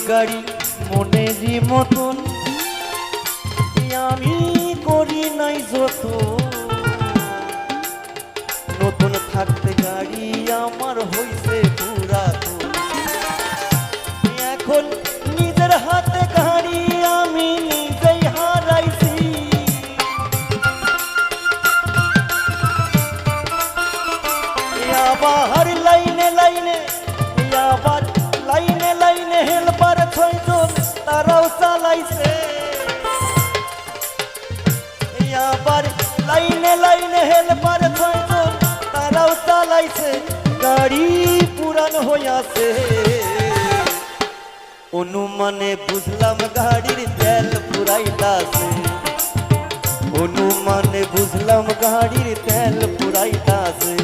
গাড়ি মনেরই মতন আমি করি নাই যত নতুন থাকতে গাড়ি আমার হইছে পুরাতন এখন নিজের হাতে গাড়ি আমি নিজেই হারাইছি আবার লাইনে লাইনে আবার লাইনে লাইনে হেলপার ছয়জন তারাও চালাইছে আবার লাইনে লাইনে হেলপার ছয়জন তারাও চালাইছে গাড়ি পুরান হইয়াছে অনুমানে বুঝলাম গাড়ির তেল পুরাইতাছে অনুমানে বুঝলাম গাড়ির তেল পুরাইতাছে